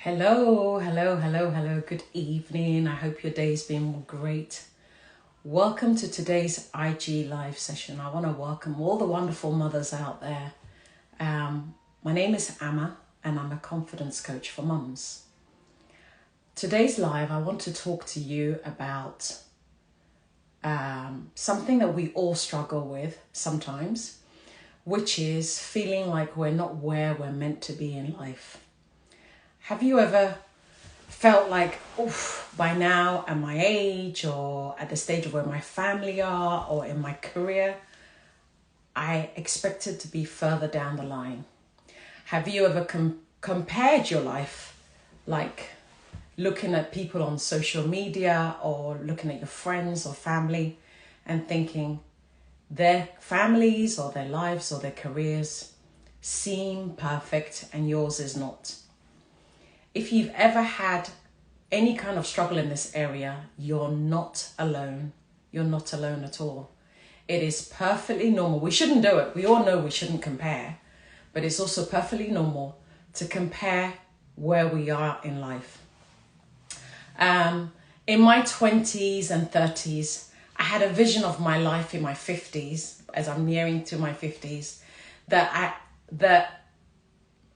Hello, hello, hello, hello. Good evening. I hope your day's been great. Welcome to today's IG live session. I want to welcome all the wonderful mothers out there. My name is Amma and I'm a confidence coach for mums. Today's live, I want to talk to you about something that we all struggle with sometimes, which is feeling like we're not where we're meant to be in life. Have you ever felt like, oof, by now at my age or at the stage of where my family are or in my career, I expected to be further down the line? Have you ever compared your life, like looking at people on social media or looking at your friends or family and thinking their families or their lives or their careers seem perfect and yours is not? If you've ever had any kind of struggle in this area, you're not alone. You're not alone at all. It is perfectly normal. We shouldn't do it. We all know we shouldn't compare, but it's also perfectly normal to compare where we are in life. In my 20s and 30s, I had a vision of my life in my 50s, as I'm nearing to my 50s, that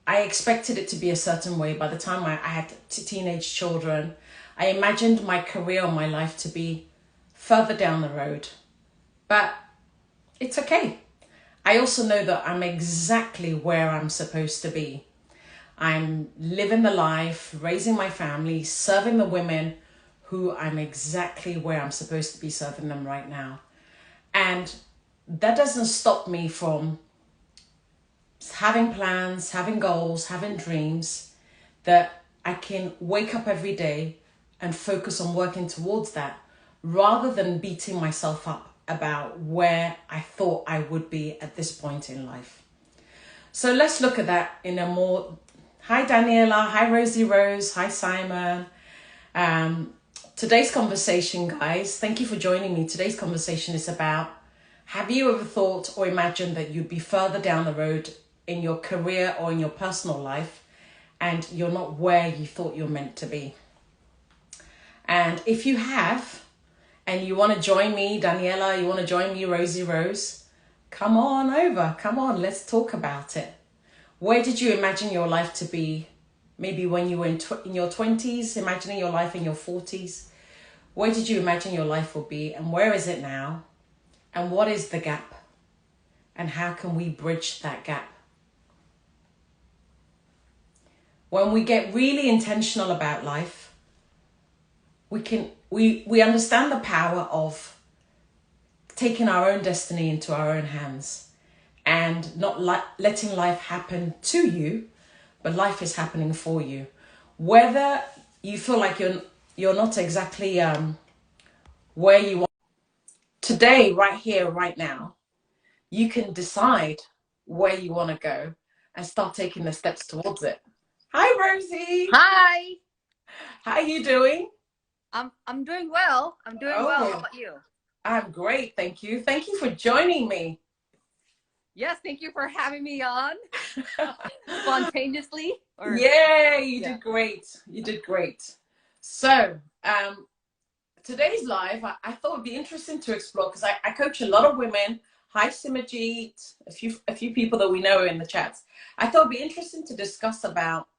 I expected it to be a certain way. By the time I had teenage children, I imagined my career or my life to be further down the road. But it's okay. I also know that I'm exactly where I'm supposed to be. I'm living the life, raising my family, serving the women who I'm exactly where I'm supposed to be serving them right now. And that doesn't stop me from having plans, having goals, having dreams, that I can wake up every day and focus on working towards that rather than beating myself up about where I thought I would be at this point in life. So let's look at that in a more... Hi Daniela, hi Rosie Rose, hi Simon. Today's conversation, guys, thank you for joining me. Today's conversation is about, have you ever thought or imagined that you'd be further down the road in your career or in your personal life and you're not where you thought you're meant to be? And if you have, and you want to join me, Daniela, you want to join me, Rosie Rose, come on over, come on, let's talk about it. Where did you imagine your life to be? Maybe when you were in your 20s, imagining your life in your 40s. Where did you imagine your life would be, and where is it now? And what is the gap? And how can we bridge that gap? When we get really intentional about life, we understand the power of taking our own destiny into our own hands and not letting life happen to you, but life is happening for you. Whether you feel like you're not exactly where you want today, right here, right now, you can decide where you want to go and start taking the steps towards it. Hi, Rosie. Hi. How are you doing? I'm doing well. I'm doing well. How about you? I'm great, thank you. Thank you for joining me. Yes, thank you for having me on spontaneously. Yeah, you did great. You did great. So, today's live, I thought it'd be interesting to explore because I coach a lot of women. Hi, Simajit, a few people that we know in the chats. I thought it'd be interesting to discuss about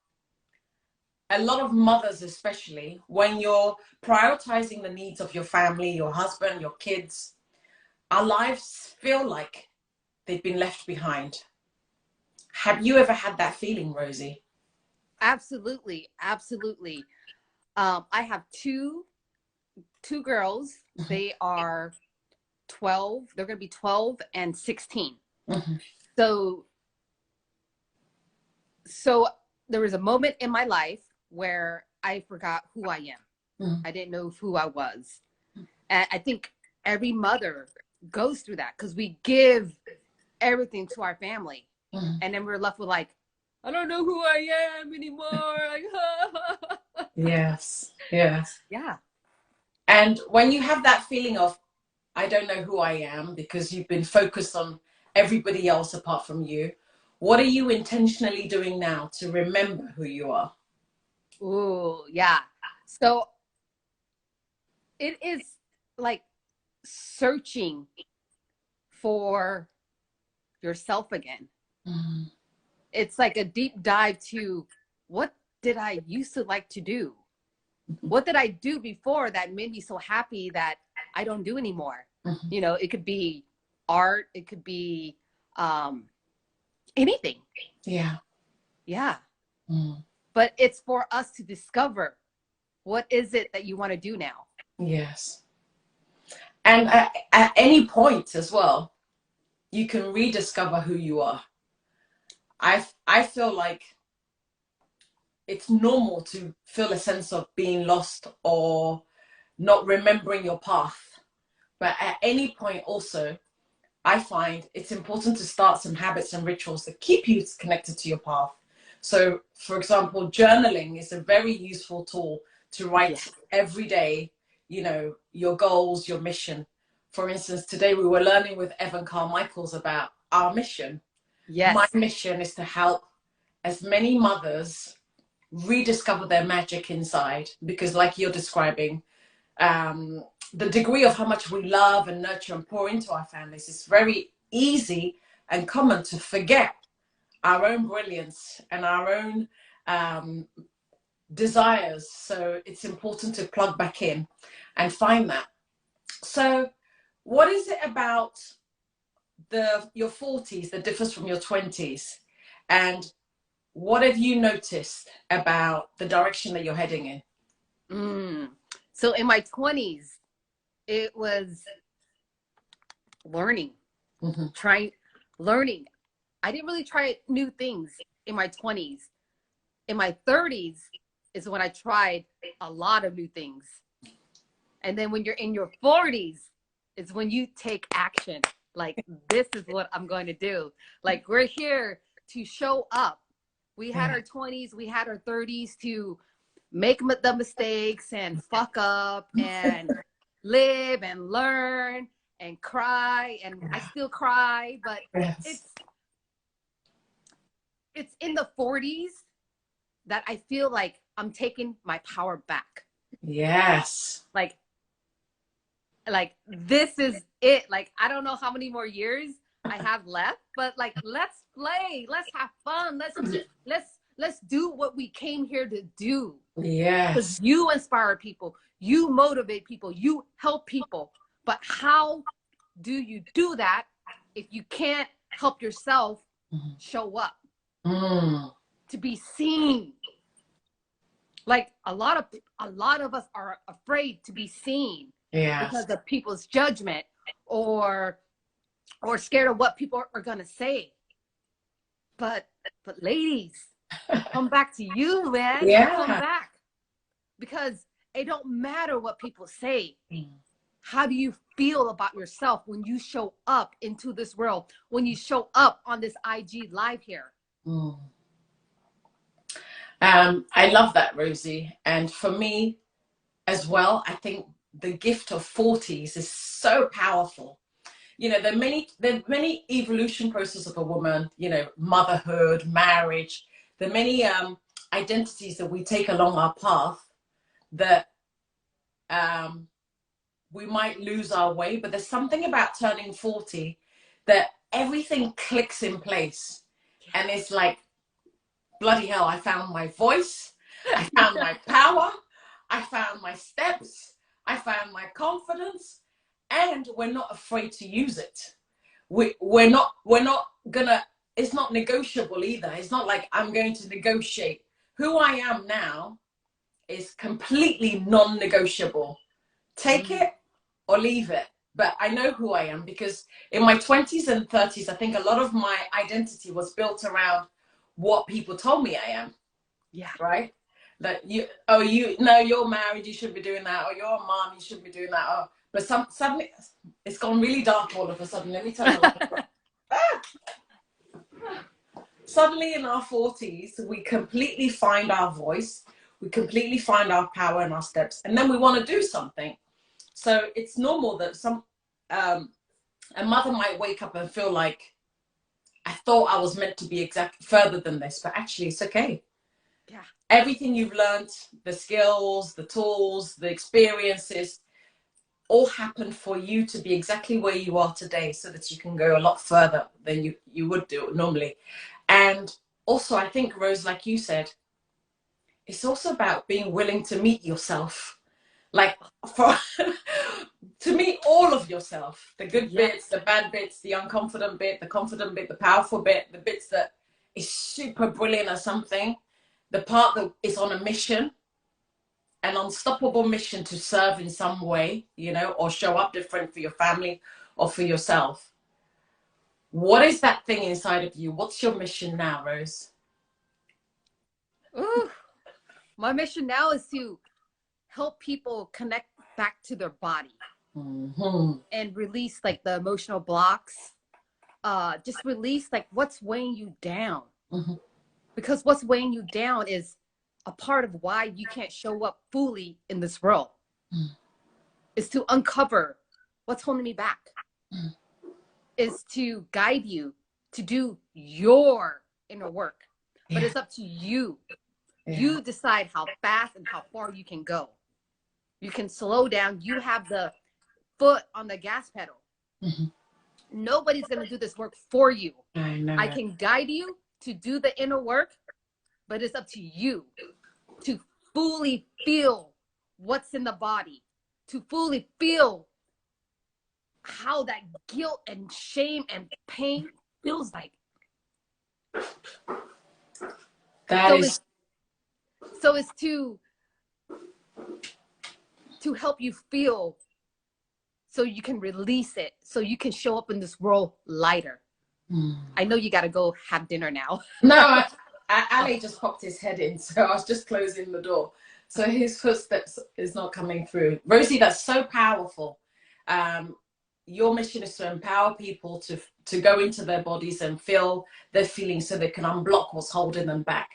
a lot of mothers, especially when you're prioritizing the needs of your family, your husband, your kids. Our lives feel like they've been left behind. Have you ever had that feeling, Rosie? Absolutely, absolutely. I have two girls. They are 12. They're going to be 12 and 16. Mm-hmm. So there was a moment in my life where I forgot who I am. Mm-hmm. I didn't know who I was. And I think every mother goes through that because we give everything to our family. Mm-hmm. And then we're left with like, I don't know who I am anymore. Like, Yes. Yeah. And when you have that feeling of, I don't know who I am because you've been focused on everybody else apart from you, what are you intentionally doing now to remember who you are? Ooh, yeah. So it is like searching for yourself again. Mm. It's like a deep dive to what did I used to like to do? What did I do before that made me so happy that I don't do anymore? Mhm. You know, it could be art, it could be anything. Yeah. Yeah. Mm. But it's for us to discover what is it that you want to do now. Yes. And at any point as well, you can rediscover who you are. I feel like it's normal to feel a sense of being lost or not remembering your path. But at any point also, I find it's important to start some habits and rituals that keep you connected to your path. So, for example, journaling is a very useful tool to Yeah. write every day, your goals, your mission. For instance, today we were learning with Evan Carmichaels about our mission. My Yes. mission is to help as many mothers rediscover their magic inside, because, like you're describing, the degree of how much we love and nurture and pour into our families, is very easy and common to forget our own brilliance and our own um, desires. So it's important to plug back in and find that. So, what is it about your 40s that differs from your 20s? And what have you noticed about the direction that you're heading in? Mm. So in my 20s, it was learning, Mm-hmm. trying, learning. I didn't really try new things in my 20s. In my 30s is when I tried a lot of new things. And then when you're in your 40s, is when you take action. Like, this is what I'm going to do. Like, we're here to show up. We had Yeah. our 20s, we had our 30s to make the mistakes and fuck up and live and learn and cry. And I still cry, but Yes. it's it's in the 40s that I feel like I'm taking my power back. Yes. Like this is it. Like, I don't know how many more years I have left, but like, let's play, let's have fun, let's do what we came here to do. Because Yes. you inspire people, you motivate people, you help people. But how do you do that if you can't help yourself show up Mm. to be seen? Like, a lot of us are afraid to be seen Yes. because of people's judgment, or scared of what people are going to say. But ladies, come back to you, man. Come Yeah. back, because it don't matter what people say. How do you feel about yourself when you show up into this world, when you show up on this IG live here? Mm. I love that, Rosie. And for me as well, I think the gift of 40s is so powerful. There are many evolution processes of a woman, motherhood, marriage. There are many identities that we take along our path that um, we might lose our way, but there's something about turning 40 that everything clicks in place. And it's like, bloody hell, I found my voice, I found my power, I found my steps, I found my confidence, and we're not afraid to use it. We're not gonna, it's not negotiable either. It's not like I'm going to negotiate. Who I am now is completely non-negotiable. Take Mm. it or leave it. But I know who I am, because in my 20s and 30s, I think a lot of my identity was built around what people told me I am, Yeah. right? That you're married, you shouldn't be doing that, or you're a mom, you shouldn't be doing that. But suddenly, it's gone really dark all of a sudden. Let me turn the light on. Suddenly in our 40s, we completely find our voice, we completely find our power and our steps, and then we want to do something. So it's normal that um, a mother might wake up and feel like, I thought I was meant to be exact further than this, but actually it's okay. Yeah. Everything you've learned, the skills, the tools, the experiences, all happened for you to be exactly where you are today, so that you can go a lot further than you would do normally. And also, I think, Rose, like you said, it's also about being willing to meet yourself. Like, for to meet all of yourself, the good Yeah. bits, the bad bits, the unconfident bit, the confident bit, the powerful bit, the bits that is super brilliant at something, the part that is on a mission, an unstoppable mission to serve in some way, you know, or show up different for your family or for yourself. What is that thing inside of you? What's your mission now, Rose? Ooh, my mission now is to help people connect back to their body Mm-hmm. and release like the emotional blocks. Just release like what's weighing you down. Mm-hmm. Because what's weighing you down is a part of why you can't show up fully in this world. Mm-hmm. Is to uncover what's holding me back. Mm-hmm. Is to guide you to do your inner work. But Yeah. it's up to you. Yeah. You decide how fast and how far you can go. You can slow down. You have the foot on the gas pedal. Mm-hmm. Nobody's going to do this work for you. I know. I can guide you to do the inner work, but it's up to you to fully feel what's in the body, to fully feel how that guilt and shame and pain feels like. That So is it's so it's to help you feel so you can release it, so you can show up in this world lighter. I know you got to go have dinner now. no. Ali just popped his head in, so I was just closing the door. So his footsteps is not coming through. Rosie, that's so powerful. Your mission is to empower people to go into their bodies and feel their feelings, so they can unblock what's holding them back.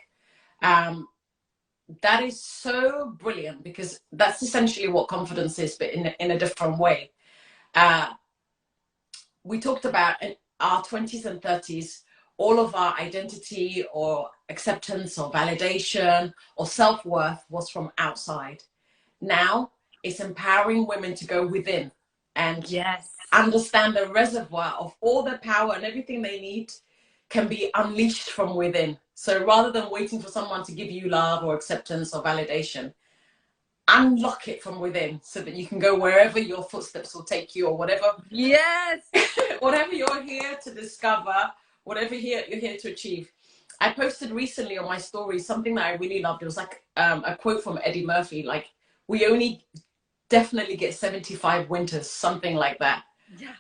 That is so brilliant, because that's essentially what confidence is, but in a different way. We talked about in our 20s and 30s, all of our identity or acceptance or validation or self-worth was from outside. Now it's empowering women to go within and Yes. understand the reservoir of all the power, and everything they need can be unleashed from within. So rather than waiting for someone to give you love or acceptance or validation, unlock it from within, so that you can go wherever your footsteps will take you, or whatever. Yes. Whatever you're here to discover, whatever you're here to achieve. I posted recently on my story something that I really loved. It was like a quote from Eddie Murphy, like, we only definitely get 75 winters, something like that. Yeah.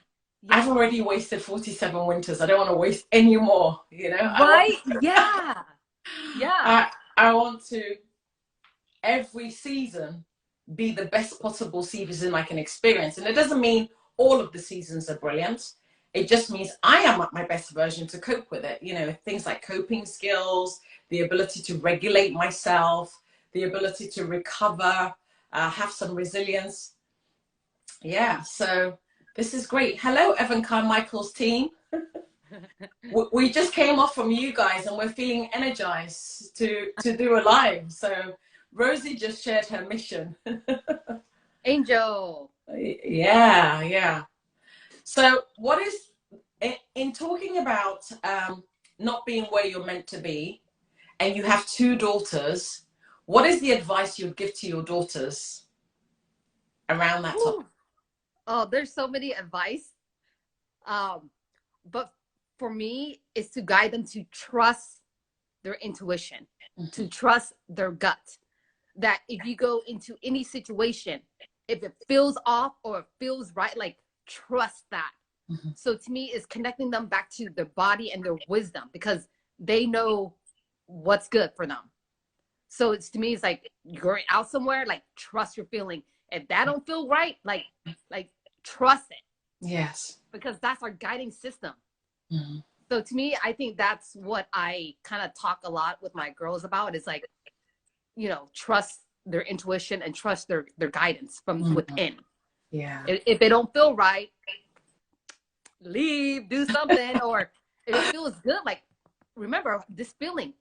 I've already wasted 47 winters. I don't want to waste any more, you know? Right? Yeah. Yeah. I want to, every season, be the best possible season I can experience. And it doesn't mean all of the seasons are brilliant. It just means I am at my best version to cope with it. You know, things like coping skills, the ability to regulate myself, the ability to recover, have some resilience. Yeah, so this is great. Hello, Evan Carmichael's team. We just came off from you guys, and we're feeling energized to do a live. So Rosie just shared her mission. Angel. Yeah, yeah. So what is, in talking about not being where you're meant to be, and you have two daughters, what is the advice you'd give to your daughters around that topic? Ooh. Oh, there's so many advice. But for me, is to guide them to trust their intuition, to trust their gut. That if you go into any situation, if it feels off or it feels right, like trust that. So to me, it's connecting them back to their body and their wisdom, because they know what's good for them. So it's, to me, it's like you're going out somewhere, like trust your feeling. If that don't feel right, like trust it, Yes. because that's our guiding system. Mm-hmm. So to me, I think that's what I kind of talk a lot with my girls about, is like, you know, trust their intuition and trust their guidance from within. Yeah. If it don't feel right, leave, do something. Or if it feels good, like, remember this feeling,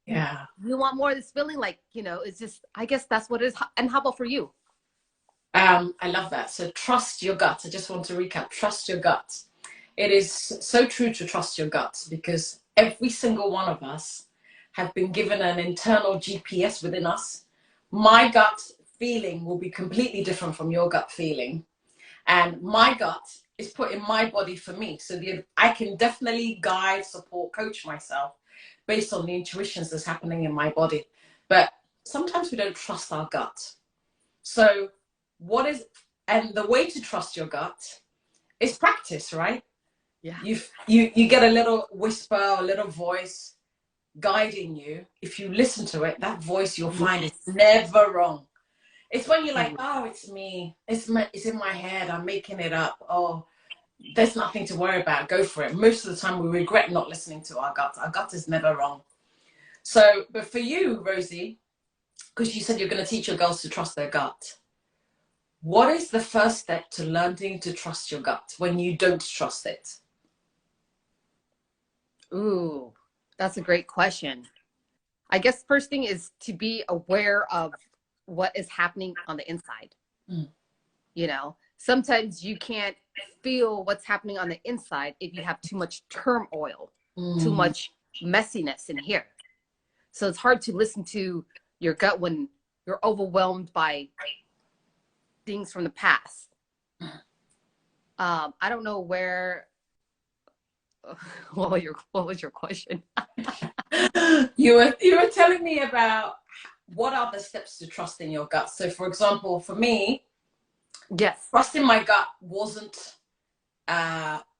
Yeah. You want more of this feeling, like, it's just, I guess that's what it is. And how about for you? I love that. So trust your gut. I just want to recap. Trust your gut. It is so true to trust your gut, because every single one of us have been given an internal GPS within us. My gut feeling will be completely different from your gut feeling. And my gut is put in my body for me. So I can definitely guide, support, coach myself based on the intuitions that's happening in my body. But sometimes we don't trust our gut. So and the way to trust your gut is practice, right? Yeah. You get a little whisper, a little voice guiding you. If you listen to it, that voice, you'll find, is never wrong. It's when you're like, oh, it's me. It's in my head. I'm making it up. Oh, there's nothing to worry about. Go for it. Most of the time, we regret not listening to our gut. Our gut is never wrong. So, but for you, Rosie, because you said you're going to teach your girls to trust their gut, what is the first step to learning to trust your gut when you don't trust it? Ooh, that's a great question. I guess first thing is to be aware of what is happening on the inside. Mm. Sometimes you can't feel what's happening on the inside if you have too much turmoil, too much messiness in here. So it's hard to listen to your gut when you're overwhelmed by things from the past. I don't know where. What was your question? You were telling me about what are the steps to trusting your gut. So, for example, for me, Yes, trusting my gut wasn't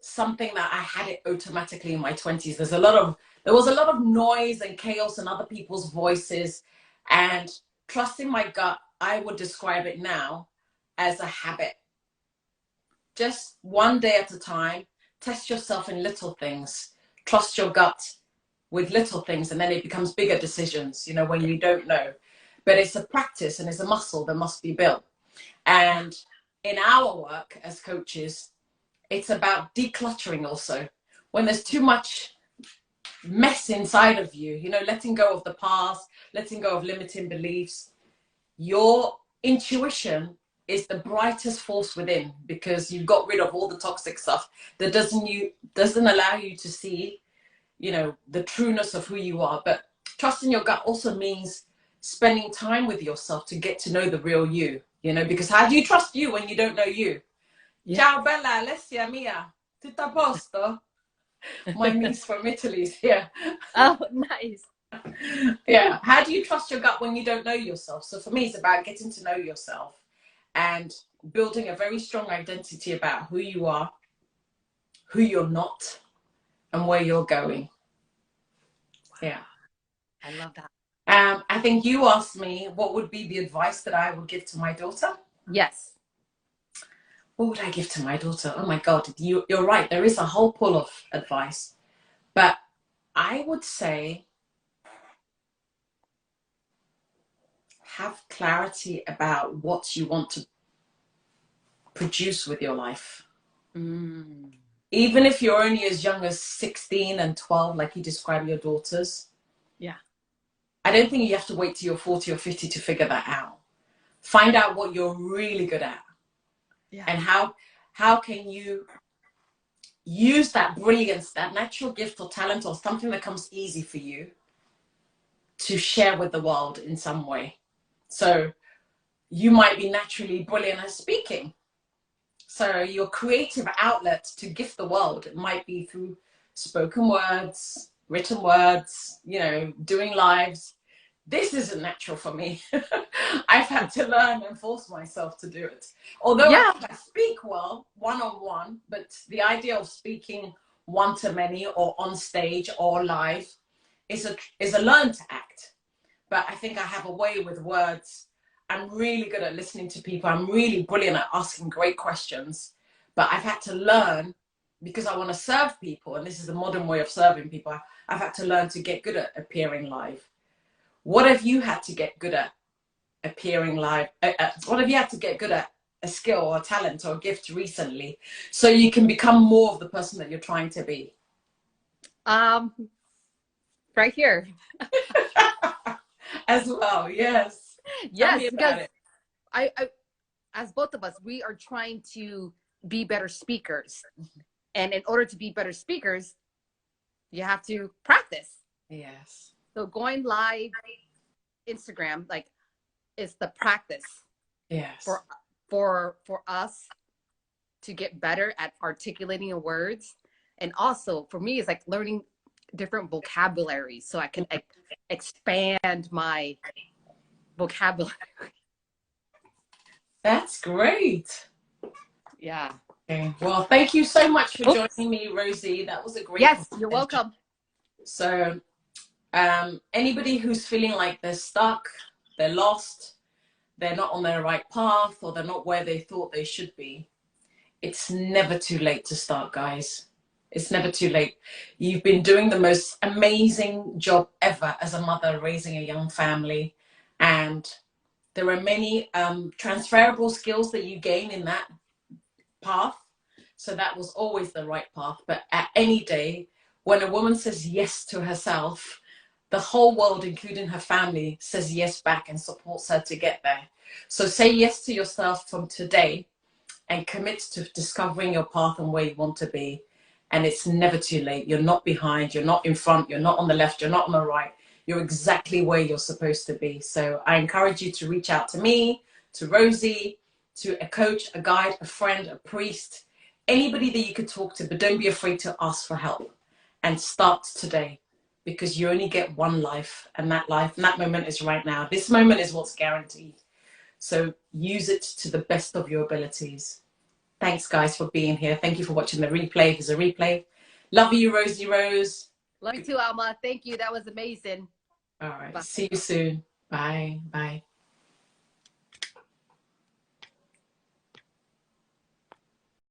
something that I had it automatically in my 20s. There was a lot of noise and chaos and other people's voices, and trusting my gut, I would describe it now as a habit. Just one day at a time, test yourself in little things, trust your gut with little things, and then it becomes bigger decisions, when you don't know. But it's a practice and it's a muscle that must be built. And in our work as coaches, it's about decluttering also. When there's too much mess inside of you, letting go of the past, letting go of limiting beliefs, your intuition is the brightest force within, because you've got rid of all the toxic stuff that doesn't allow you to see, the trueness of who you are. But trusting your gut also means spending time with yourself to get to know the real you, because how do you trust you when you don't know you? Yeah. Ciao bella, Alessia mia, tutto a posto? My niece from Italy is here. Oh, nice. Yeah. How do you trust your gut when you don't know yourself? So for me, it's about getting to know yourself and building a very strong identity about who you are, who you're not, and where you're going. Yeah. I love that. I think you asked me what would be the advice that I would give to my daughter. Yes. What would I give to my daughter? Oh my God, you're right. There is a whole pool of advice. But I would say have clarity about what you want to produce with your life. Even if you're only as young as 16 and 12, like you describe your daughters. Yeah. I don't think you have to wait till you're 40 or 50 to figure that out. Find out what you're really good at. Yeah. And how can you use that brilliance, that natural gift or talent or something that comes easy for you to share with the world in some way. So you might be naturally brilliant at speaking. So your creative outlet to gift the world, it might be through spoken words, written words, doing lives. This isn't natural for me. I've had to learn and force myself to do it. Although I think I speak well, one-on-one, but the idea of speaking one-to-many or on stage or live is a learned act. But I think I have a way with words. I'm really good at listening to people. I'm really brilliant at asking great questions. But I've had to learn, because I want to serve people, and this is the modern way of serving people, I've had to learn to get good at appearing live. What have you had to get good at appearing live? What have you had to get good at a skill or a talent or a gift recently so you can become more of the person that you're trying to be? right here. As well, yes. Tell Yes, me because about it. I, as both of us, we are trying to be better speakers. And in order to be better speakers, you have to practice. Yes. So going live, Instagram, like, is the practice Yes. for for us to get better at articulating your words. And also for me, it's like learning different vocabularies so I can expand my vocabulary. That's great. Yeah. Okay. Well, thank you so much for Oops. joining me, Rosie. That was a great Yes, you're conversation. welcome. So, anybody who's feeling like they're stuck, they're lost, they're not on their right path, or they're not where they thought they should be, it's never too late to start, guys. It's never too late. You've been doing the most amazing job ever as a mother raising a young family. And there are many transferable skills that you gain in that path. So that was always the right path. But at any day, when a woman says yes to herself, the whole world, including her family, says yes back and supports her to get there. So say yes to yourself from today and commit to discovering your path and where you want to be. And it's never too late. You're not behind, you're not in front, you're not on the left, you're not on the right. You're exactly where you're supposed to be. So I encourage you to reach out to me, to Rosie, to a coach, a guide, a friend, a priest, anybody that you could talk to, but don't be afraid to ask for help and start today, because you only get one life, and that life and that moment is right now. This moment is what's guaranteed. So use it to the best of your abilities. Thanks, guys, for being here. Thank you for watching the replay. There's a replay. Love you, Rosie Rose. Love you too, Alma. Thank you. That was amazing. All right. Bye. See you soon. Bye. Bye.